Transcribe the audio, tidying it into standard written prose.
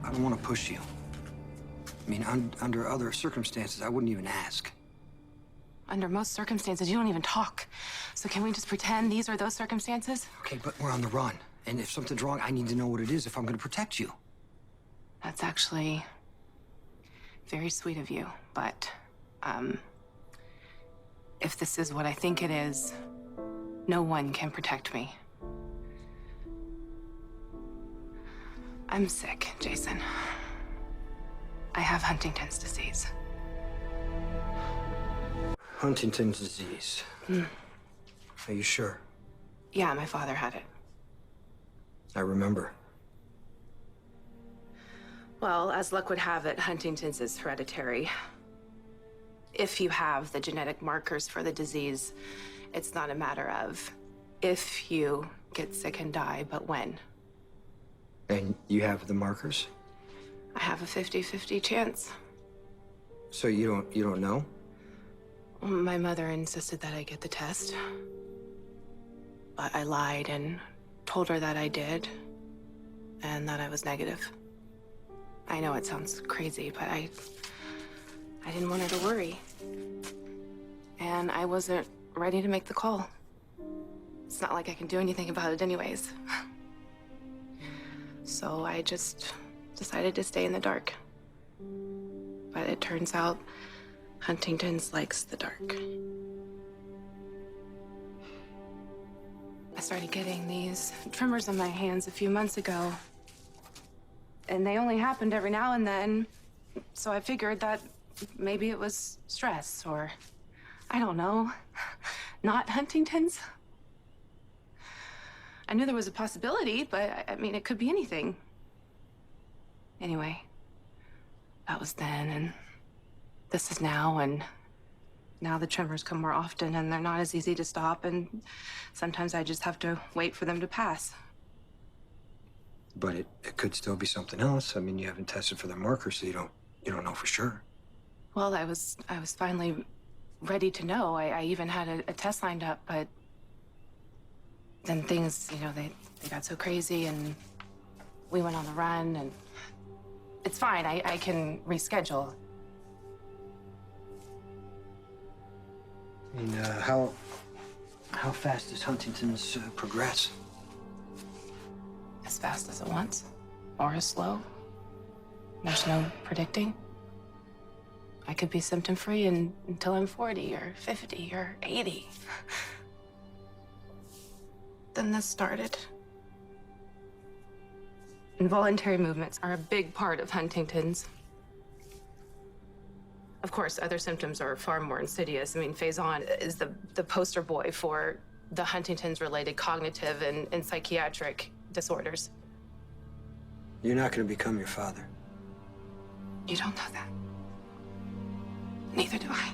I don't want to push you. I mean, under other circumstances, I wouldn't even ask. Under most circumstances, you don't even talk. So can we just pretend these are those circumstances? Okay, but we're on the run. And if something's wrong, I need to know what it is if I'm going to protect you. That's actually very sweet of you, but, if this is what I think it is, no one can protect me. I'm sick, Jason. I have Huntington's disease. Huntington's disease. Are you sure? Yeah, my father had it. I remember. Well, as luck would have it, Huntington's is hereditary. If you have the genetic markers for the disease, it's not a matter of if you get sick and die, but when. And you have the markers? I have a 50-50 chance. So you don't know? My mother insisted that I get the test. But I lied and told her that I did, and that I was negative. I know it sounds crazy, but I didn't want her to worry. And I wasn't ready to make the call. It's not like I can do anything about it anyways. So I just decided to stay in the dark. But it turns out Huntington's likes the dark. I started getting these tremors in my hands a few months ago. And they only happened every now and then. So I figured that maybe it was stress or, I don't know, not Huntington's. I knew there was a possibility, but I mean, it could be anything. Anyway, that was then, and this is now, and now the tremors come more often, and they're not as easy to stop, and sometimes I just have to wait for them to pass. But it could still be something else. I mean, you haven't tested for the markers, so you don't know for sure. Well, I was finally ready to know. I even had a test lined up, but then things, they got so crazy, and we went on the run, and it's fine. I can reschedule. I mean, how fast does Huntington's progress? As fast as it wants, or as slow. There's no predicting. I could be symptom-free until I'm 40 or 50 or 80. Then this started. Involuntary movements are a big part of Huntington's. Of course, other symptoms are far more insidious. I mean, Faison is the poster boy for the Huntington's-related cognitive and psychiatric disorders. You're not going to become your father. You don't know that. Neither do I.